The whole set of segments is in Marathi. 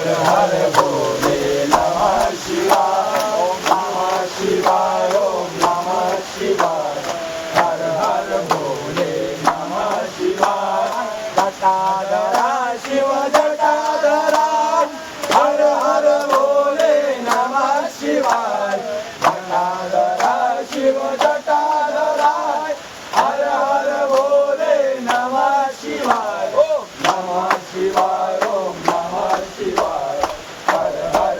हर हर भोले नमः शिवाय ओम नमः शिवाय ओम नमः शिवाय हर हर भोले नमः शिवाय जटाधरा शिव जटाधरा हर हर भोले नमः शिवाय जटाधरा शिव जटाधरा हर हर भोले नमः शिवाय ओम नमः शिवाय ओम नमः शिवाय हर हर।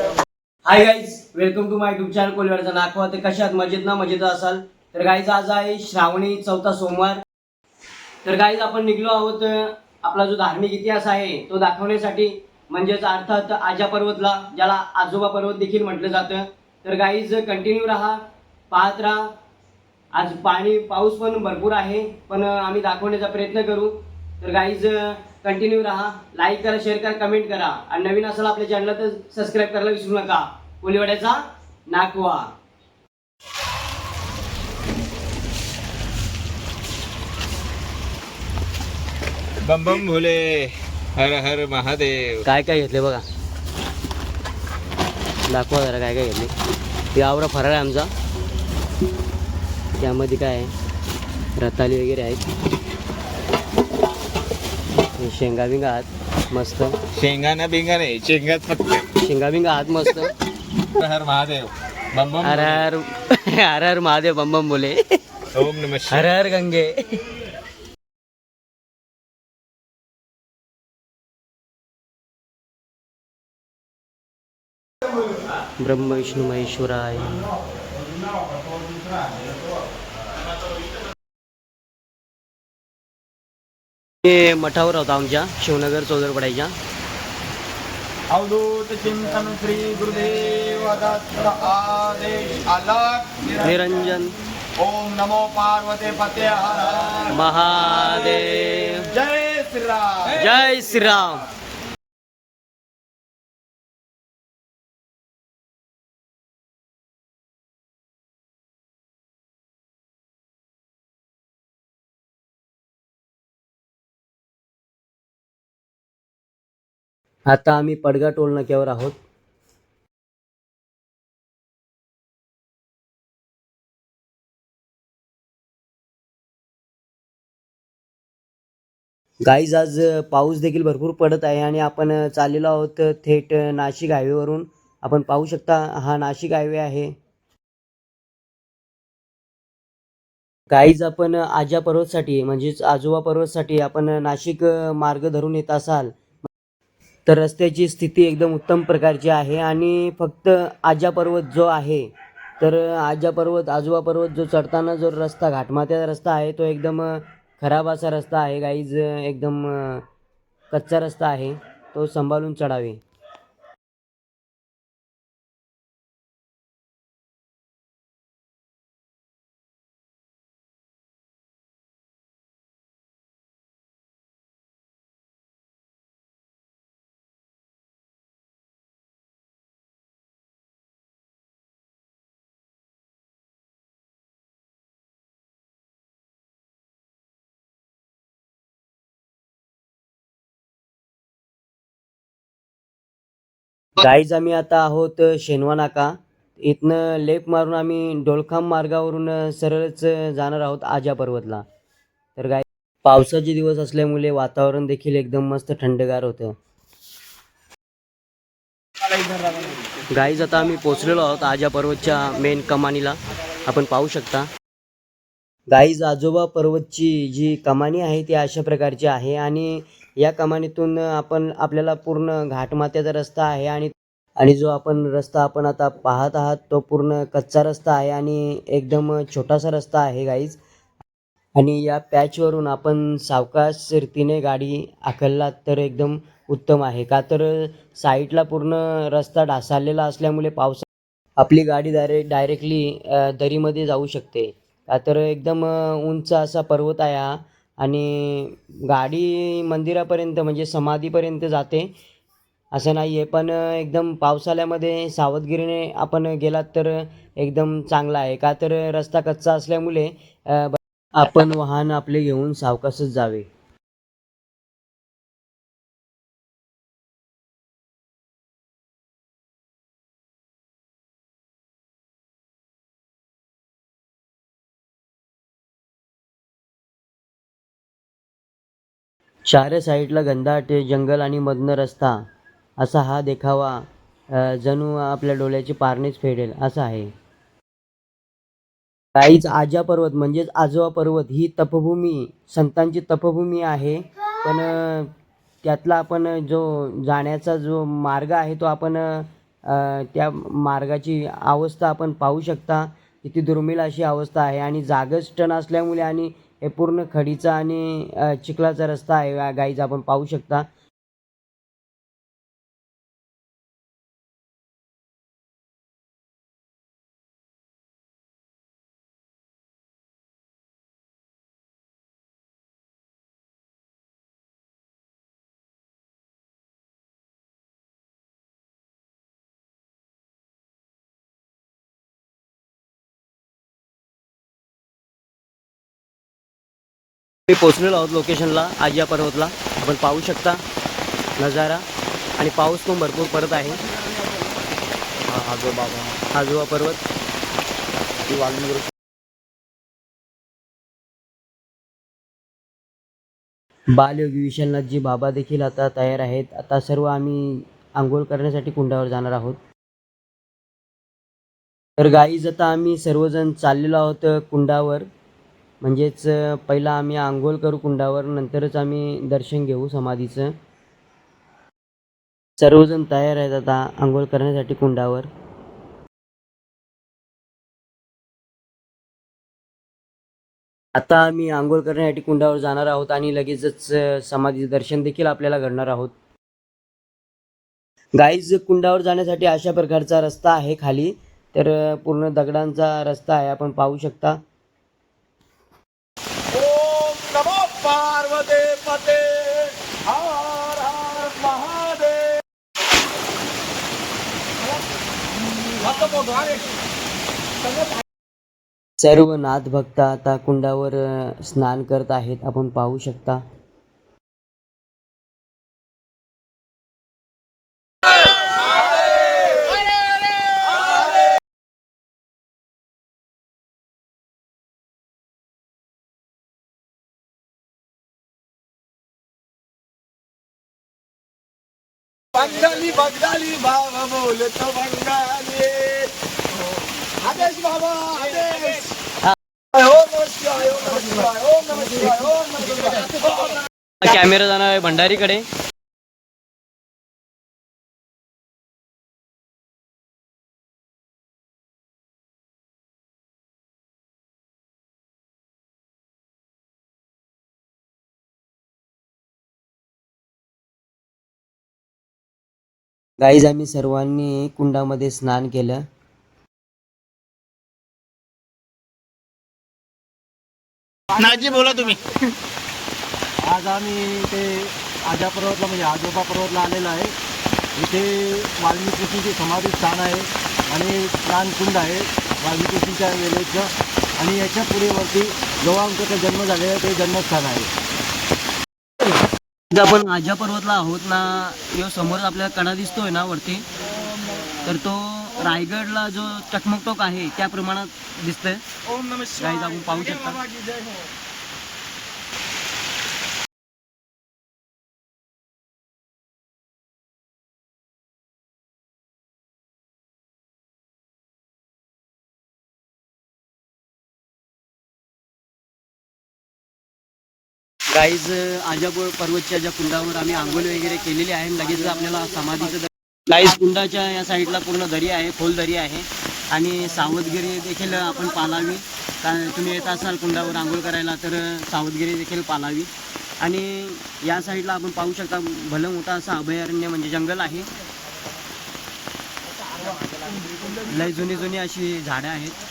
Hi guys, welcome to my YouTube channel कोलीवाड्याचा नाखवा. ते कशात मजेत ना मजेत असाल तर गाईज आज आहे श्रावणी चौथा सोमवार. तर गाईज आपण निघलो आहोत आपला जो धार्मिक इतिहास आहे तो दाखवण्यासाठी, म्हणजेच अर्थात आजा पर्वतला, ज्याला आजोबा पर्वत देखील म्हटलं जातं. तर गाईज कंटिन्यू राहा, पाहत राहा. आज पाऊस पण भरपूर आहे, पण आम्ही दाखवण्याचा प्रयत्न करू. तर गाईज कंटिन्यू राहा, लाईक करा, शेअर करा, कमेंट करा आणि नवीन असाल आपल्या चॅनलला तर सबस्क्राईब करायला विसरू नका. कोलीवाड्याचा नाखवा. बम बम भोले हर हर महादेव. काय काय घेतले बघा, दाखवा जरा काय काय घेतले. ते आवरा फराळ आहे आमचा, त्यामध्ये काय आहे, रताळी वगैरे आहेत, शेंगा बिंगा आहात मस्त. शेंगाना बिंगा नाही, शेंगाच फक्त. शेंगा बिंगा आहात मस्त. हर हर महादेव बम बम. हर हर हर हर महादेव बम बम बोले. ओम नमः हर शिवाय. हर गंगे. ब्रह्म विष्णू महेश्वराय. हे मठावर होता आमच्या शिवनगर चौदरपडायच्या. अवधूत चिंतन श्री गुरुदेव दत्त आदेश अलग निरंजन ओम नमो पार्वती पते हर महादेव. जय श्री राम. जय श्रीराम. आता आम्ही पडगा टोल नाक्यावर आहोत. गाईज आज पाऊस देखील भरपूर पडत आहे आणि आपण चाललेलो आहोत थेट नाशिक हायवेवरून. आपण पाहू शकता हा नाशिक हायवे आहे. गाईज आपण आजा पर्वतसाठी, म्हणजेच आजोबा पर्वतसाठी आपण नाशिक मार्ग धरून येत असाल तर रस्त्याची स्थिती एकदम उत्तम प्रकारची आहे. आणि फक्त आजा पर्वत जो आहे, तर आजा पर्वत आजोबा पर्वत जो चढताना जो रस्ता, घाटमाथ्याचा रस्ता आहे, तो एकदम खराब असा रस्ता आहे गाईज. एकदम कच्चा रस्ता आहे, तो सांभाळून चढावे. गाईज आम्ही आता आहोत शेनवा नाका. इथनं लेफ्ट मारून आम्ही डोलखाम मार्गावरून सरळच जाणार आहोत आजा पर्वतला. तर गाई पावसाचे दिवस असल्यामुळे वातावरण देखील एकदम मस्त थंडगार होतं. गाईज आता आम्ही पोचलेलो आहोत आजा पर्वतच्या मेन कमानीला. आपण पाहू शकता गाईज आजोबा पर्वतची जी कमानी आहे ती अशा प्रकारची आहे. आणि या कमानीतून आपल्याला पूर्ण घाटमाथ्याचा रस्ता आहे. आणि जो रस्ता आपण आता पाहत आहात तो पूर्ण कच्चा रस्ता आहे आणि एकदम छोटासा रस्ता आहे गाईज. आणि या पॅचवरून आपण सावकाश रीतीने गाडी हाकललात तर एकदम उत्तम आहे. का तर साईडला पूर्ण रस्ता ढासाळलेला असल्यामुळे आपली गाडी डायरेक्टली दरीमध्ये जाऊ शकते. का तर एकदम उंच असा पर्वत आहे हा. आणि गाडी मंदिरापर्यंत, म्हणजे समाधीपर्यंत जाते असं नाही आहे. पण एकदम पावसाळ्यामध्ये सावधगिरीने आपण गेलात तर एकदम चांगला आहे. का तर रस्ता कच्चा असल्यामुळे आपण वाहन आपले घेऊन सावकाशच जावे. चार साईडला घनदाट जंगल आणि मधनं रस्ता, असा हा देखावा जणू आपल्या डोळ्याची पारणेच फेडेल असा आहे. काहीच आजा पर्वत म्हणजेच आजोबा पर्वत ही तपभूमी, संतांची तपभूमी आहे. पण त्यातला आपण जो जाण्याचा जो मार्ग आहे तो आपण त्या मार्गाची अवस्था आपण पाहू शकता. किती दुर्मिळ अशी अवस्था आहे आणि जागच टण असल्यामुळे आणि हे पूर्ण खडीचा आणि चिखलाचा रस्ता आहे गाईज, आपण पाहू शकता. मी पोचलेलो आहोत लोकेशनला, आजिया पर्वतला. आपण पाहू शकता नजारा आणि पाऊस पण भरपूर पडत आहे. आजोबा पर्वत बालयोगी विशालनाथजी बाबा देखील आता तयार आहेत. आता सर्व आम्ही आंघोळ करण्यासाठी कुंडावर जाणार आहोत. तर गाईज आता आम्ही सर्वजण चाललेलो आहोत कुंडावर. म्हणजेच पहिला आम्ही आंघोळ करू कुंडावर, नंतरच आम्ही दर्शन घेऊ समाधीचं. सर्वजण तयार आहेत आता आंघोळ करण्यासाठी कुंडावर. आता आम्ही आंघोळ करण्यासाठी कुंडावर जाणार आहोत आणि लगेचच समाधीचं दर्शन देखील आपल्याला घडणार आहोत. गाईज कुंडावर जाण्यासाठी अशा प्रकारचा रस्ता आहे खाली. तर पूर्ण दगडांचा रस्ता आहे, आपण पाहू शकता. ओम नमो पार्वते पते हर हर महादेव. सर्व नाथ भक्त आता कुंडावर स्नान करत आहेत, आपण पाहू शकता. बंगाली बंगाली बाबा बोलतो बंगाली. आदेश बाबा आदेश. ओम नमः शिवाय ओम नमः शिवाय ओम नमः शिवाय ओम नमः शिवाय. कॅमेरा जाणार आहे भंडारीकडे. गाईज आम्ही सर्वांनी कुंडामध्ये स्नान केलं. नाजी बोला तुम्ही. आज आम्ही ते आजा पर्वतला म्हणजे आजोबा पर्वतला आलेलो आहे. इथे वाल्मिकी ऋषीची समाधी स्थान आहे आणि स्नानकुंड आहे वाल्मिकी ऋषीच्या वेळेचं. आणि याच्या पुढे वरती गवांकाचा जन्म झालेला ते जन्मस्थान आहे. आपण आजा पर्वतला आहोत ना, यो समोर आपल्याला कडा दिसतोय ना वरती, तर तो रायगडला जो चकमक टोक आहे त्या प्रमाणात दिसतंय. ओम नमः शिवाय. गाईज आपण पाहू शकता. गाईज आजापूर पर्वतच्या ज्या कुंडावर आम्ही आंघोळ वगैरे केलेली आहे. लगेच आपल्याला समाधीचं गाईज कुंडाच्या या साईडला पूर्ण दरी आहे, खोल दरी आहे आणि सावधगिरी देखील आपण पाळावी. कारण तुम्ही येत असाल कुंडावर आंघोळ करायला तर सावधगिरी देखील पाळावी. आणि या साईडला आपण पाहू शकता भलं मोठा असं अभयारण्य म्हणजे जंगल आहे. लय जुनी जुनी अशी झाडं आहेत.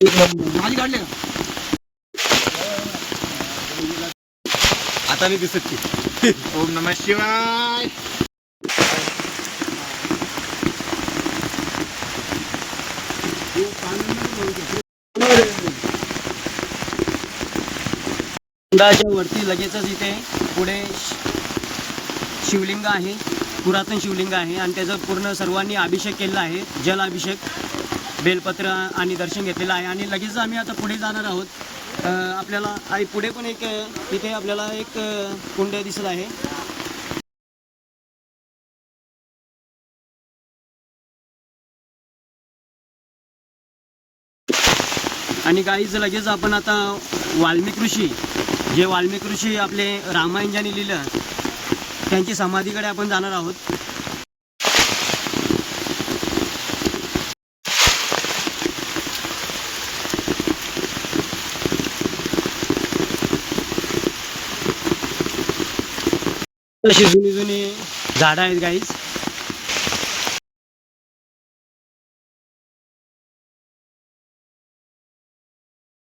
माझी काढले का आता नाही दिसत की ओम नमः शिवाय. कुंडाच्या वरती लगेचच इथे पुढे शिवलिंग आहे, पुरातन शिवलिंग आहे आणि त्याचं पूर्ण सर्वांनी अभिषेक केलेला आहे, जल अभिषेक, बेलपत्र आणि दर्शन घेतलेलं आहे. आणि लगेच आम्ही आता पुढे जाणार आहोत. आपल्याला आणि पुढे पण एक इथे आपल्याला एक कुंड दिसत आहे. आणि गाईज लगेच आपण आता वाल्मिक ऋषी, जे वाल्मिक ऋषी आपले रामायण ज्याने लिहिलं त्यांची समाधीकडे आपण जाणार आहोत. अशी जुनी जुनी झाडं आहेत गाईज.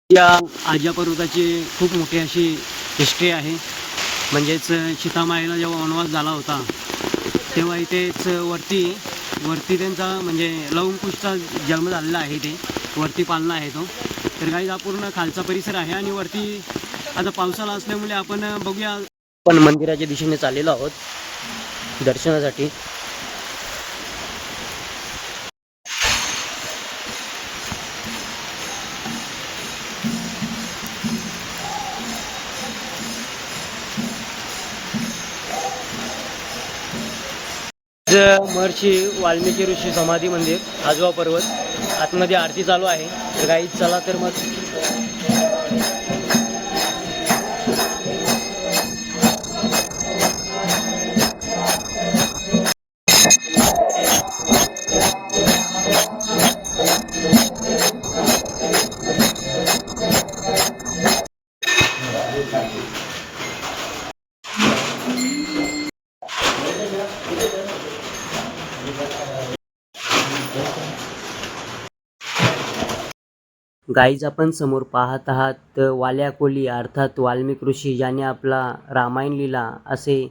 या आजा पर्वताची खूप मोठी अशी हिस्ट्री आहे. म्हणजेच सीतामाईला जेव्हा वनवास झाला होता तेव्हा इथेच वरती त्यांचा म्हणजे लवकुशचा जन्म झालेला आहे. ते वरती पालना आहे तो. तर काही हा पूर्ण खालचा परिसर आहे आणि वरती आता पावसाळा असल्यामुळे आपण बघूया. आपण मंदिराच्या दिशेने चाललेलो आहोत दर्शनासाठी. महर्षी वाल्मिकी ऋषी समाधी मंदिर, आजोबा पर्वत. आतमध्ये आरती चालू आहे. तर काही चला तर मग गाईज आपण समोर पाहत आहात वाल्या कोली अर्थात वाल्मिक ऋषी ज्याने आपला रामायण लिहिला असे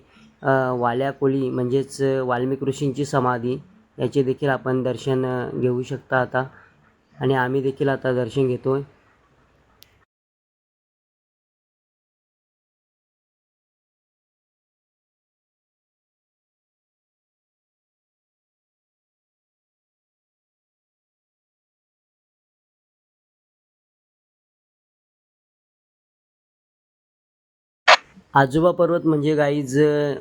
वाल्या कोली म्हणजेच वाल्मिक ऋषींची समाधी, याचे देखील आपण दर्शन घेऊ शकता आता. आणि आम्ही देखील आता दर्शन घेतोय. आजोबा पर्वत म्हणजे गाईज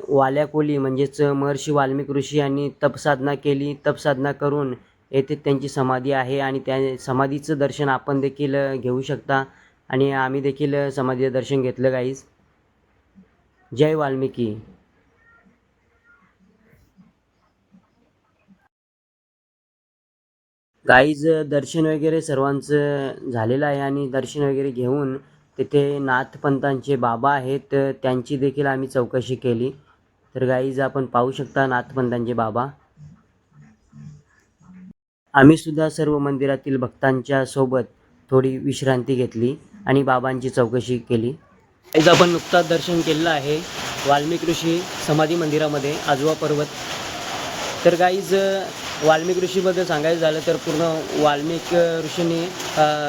वाल्या कोली म्हणजेच महर्षी वाल्मिक ऋषी यांनी तपसाधना केली. तपसाधना करून येथे त्यांची समाधी आहे आणि त्या समाधीचं दर्शन आपण देखील घेऊ शकता. आणि आम्ही देखील समाधीचं दर्शन घेतलं गाईज. जय वाल्मिकी. गाईज दर्शन वगैरे सर्वांचं झालेलं आहे आणि दर्शन वगैरे घेऊन तिथे नाथपंथांचे बाबा आहेत, त्यांची देखील आम्ही चौकशी केली. तर गाईज आपण पाहू शकता नाथपंथांचे बाबा. आम्ही सुद्धा सर्व मंदिरातील भक्तांच्या सोबत थोडी विश्रांती घेतली आणि बाबांची चौकशी केली. गाईज आपण नुकताच दर्शन केलेलं आहे वाल्मिक ऋषी समाधी मंदिरामध्ये, आजोबा पर्वत. तर गाईज वाल्मिक ऋषीबद्दल सांगायचं झालं तर पूर्ण वाल्मिक ऋषींनी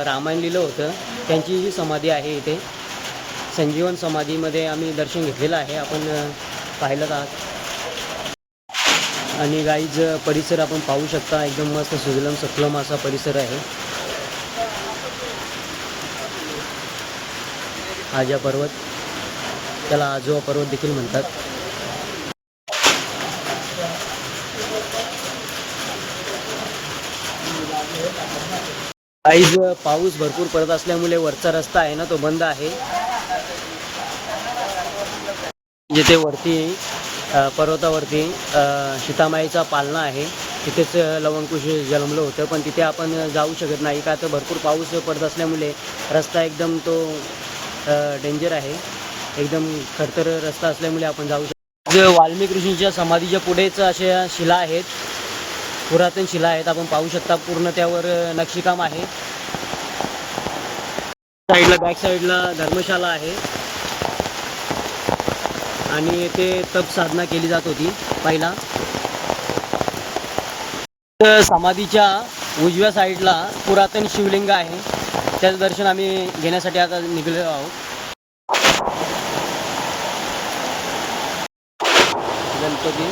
रामायण लिहिलं होतं. त्यांची जी समाधी आहे इथे संजीवन समाधीमध्ये आम्ही दर्शन घेतलेलं आहे, आपण पाहिलं आहात. आणि गाईज परिसर आपण पाहू शकता, एकदम मस्त सुजलम सखलम असा परिसर आहे. आजा पर्वत, त्याला आजोबा पर्वत देखील म्हणतात. गाईज पाऊस भरपूर पडत असल्यामुळे वरचा रस्ता आहे ना तो बंद आहे. जिथे वरती पर्वतावरती सीतामाईचा पालना आहे तिथेच लवकुश जन्मलं होतं, पण तिथे आपण जाऊ शकत नाही का तर भरपूर पाऊस पडत असल्यामुळे रस्ता एकदम तो डेंजर आहे, एकदम खडतर रस्ता असल्यामुळे आपण जाऊ शकतो. वाल्मिक ऋषींच्या समाधीच्या पुढेच अशा शिला आहेत, पुरातन शिला आहेत, आपण पाहू शकता. पूर्ण त्यावर नक्षीकाम आहे. साईडला बॅक साईडला धर्मशाला आहे आणि येथे तप साधना केली जात होती पहिला. समाधीच्या उजव्या साईडला पुरातन शिवलिंग आहे, त्याचं दर्शन आम्ही घेण्यासाठी आता निघालेलो आहोत. गणपती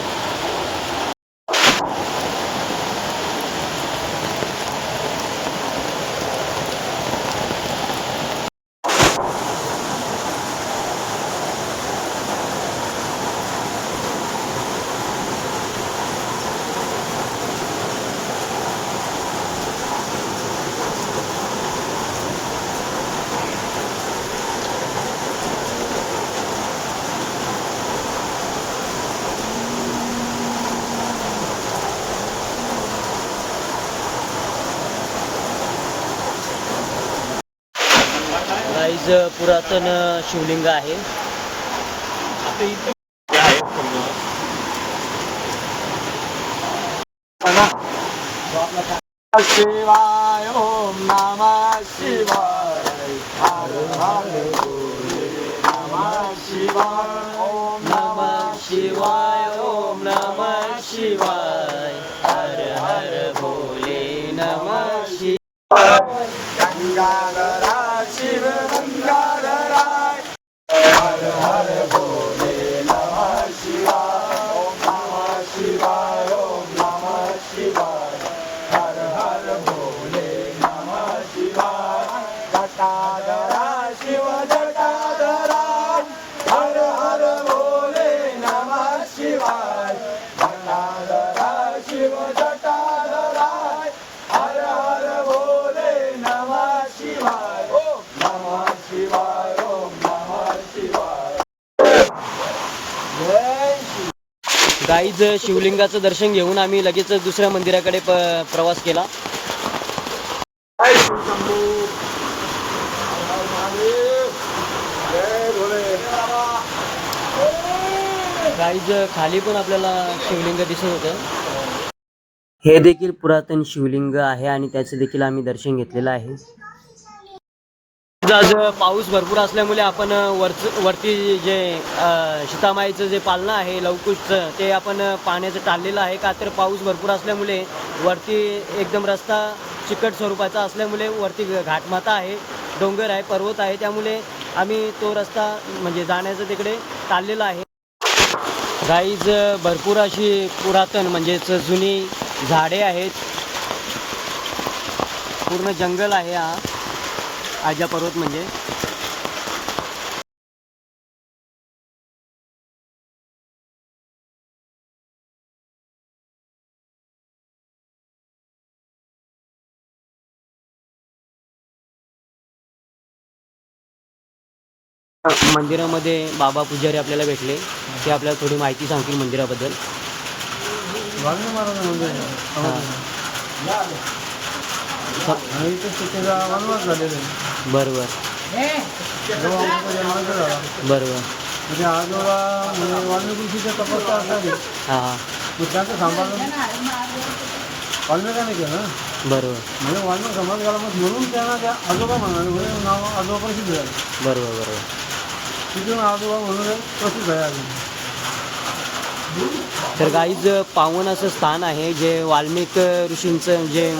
गाईज पुरातन शिवलिंग आहे. शिवाय ओम नमः शिवाय हर हर भोले नमः शिवाय ओम नमः शिवाय ओम नमः शिवाय हर हर भोले नमः शिवाय. गंगाधरा शिव गंगाधरा हर हर भोले नमः शिवाय ओम नमः शिवाय ओम नमः शिवाय हर हर भोले नमः शिवाय. जटाधरा शिव जटाधरा हर हर भोले नमः शिवाय. जटाधरा शिव जटाधरा हर हर भोले नमः शिवाय ओम नमः शिवाय ओम नमः शिवाय. जय श्री. गाईज शिवलिंगाचं दर्शन घेऊन आम्ही लगेच दुसऱ्या मंदिराकडे प्रवास केला. जय श्री शंभू. हर हर महादेव. जय भोले. गाईज खाली पण आपल्याला शिवलिंग दिसत होतं. हे देखील पुरातन शिवलिंग आहे आणि त्याचे देखील आम्ही दर्शन घेतलेलं आहे. आज पाऊस भरपूर असल्यामुळे आपण वरती जे सीतामाईचं जे पालणं आहे लवकुशचं ते आपण पाण्याचं टाळलेलं आहे. का तर पाऊस भरपूर असल्यामुळे वरती एकदम रस्ता चिकट स्वरूपाचा असल्यामुळे वरती घाटमाता आहे, डोंगर आहे, पर्वत आहे, त्यामुळे आम्ही तो रस्ता म्हणजे जाण्याचं तिकडे टाळलेला आहे. गाईज भरपूर अशी पुरातन म्हणजेच जुनी झाडे आहेत, पूर्ण जंगल आहे हा आजा पर्वत म्हणजे. मंदिरामध्ये बाबा पुजारी आपल्याला भेटले, ते आपल्याला थोडी माहिती सांगतील मंदिराबद्दल. वाल्मिक महाराज मंदिर आणि इथे सीतेचा वनवास झालेला आहे. बरोबर जेव्हा आमचा जन्माचा झाला बरोबर. म्हणजे आजोबा म्हणजे वाल्मिक ऋषीच्या तपस्या असावी हां हां मग त्यांचं सांभाळून वाल्मिकाने केलं. बरोबर म्हणजे वाल्मिक समाज झाला मग म्हणून त्यांना त्या आजोबा म्हणाले म्हणजे नाव आजोबा प्रसिद्ध झालं. बरोबर बरोबर. तिथून आजोबा म्हणून प्रसिद्ध आहे अजून. तर गाईज पावन असं स्थान आहे जे वाल्मिक ऋषींचं जे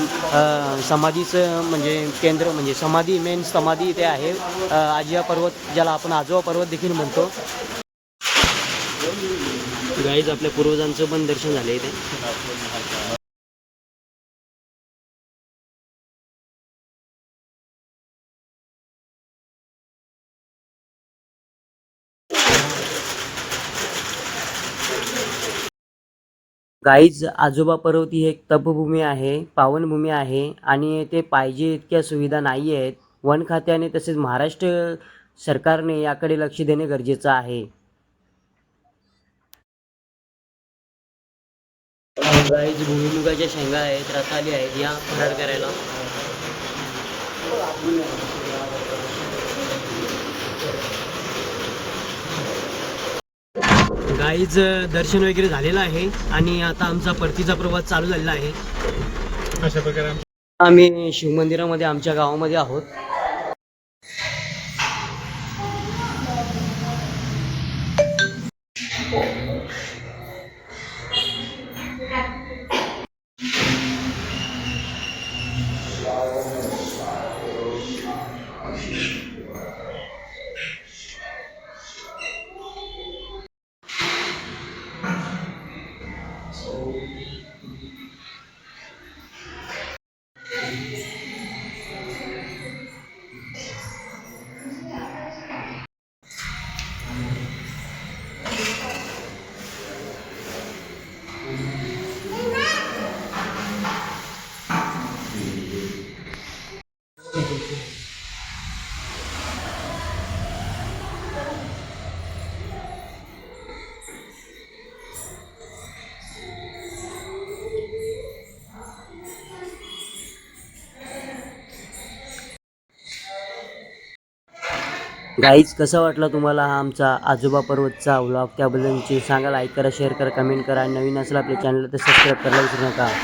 समाधीचं म्हणजे केंद्र म्हणजे समाधी मेन समाधी इथे आहे. आजिया पर्वत ज्याला आपण आजोबा पर्वत देखील म्हणतो. गाईज आपल्या पूर्वजांचं पण दर्शन झालं इथे. गाईज आजोबा पर्वत ही एक तपभूमी आहे, पावनभूमी आहे आणि येथे पाहिजे इतक्या सुविधा नाही आहेत. वन खात्याने तसेच महाराष्ट्र सरकारने याकडे लक्ष देणे गरजेचं आहे. गाईज भुईमुगाच्या शेंगा आहेत, रताळी आहेत, या फराळ करायला. गाईज दर्शन वगैरे झालेलं आहे आणि आता आमचा परतीचा प्रवास चालू झालेला आहे. अशा प्रकारे आम्ही शिवमंदिरामध्ये आमच्या गावामध्ये आहोत. गाईज कसा वाटला तुम्हाला हा आमचा आजोबा पर्वतचा व्लॉग? त्याबद्दलची सांगा, लाईक करा, शेअर करा, कमेंट करा आणि नवीन असेल आपल्या चॅनलला तर सबस्क्राईब करायला विसरू नका.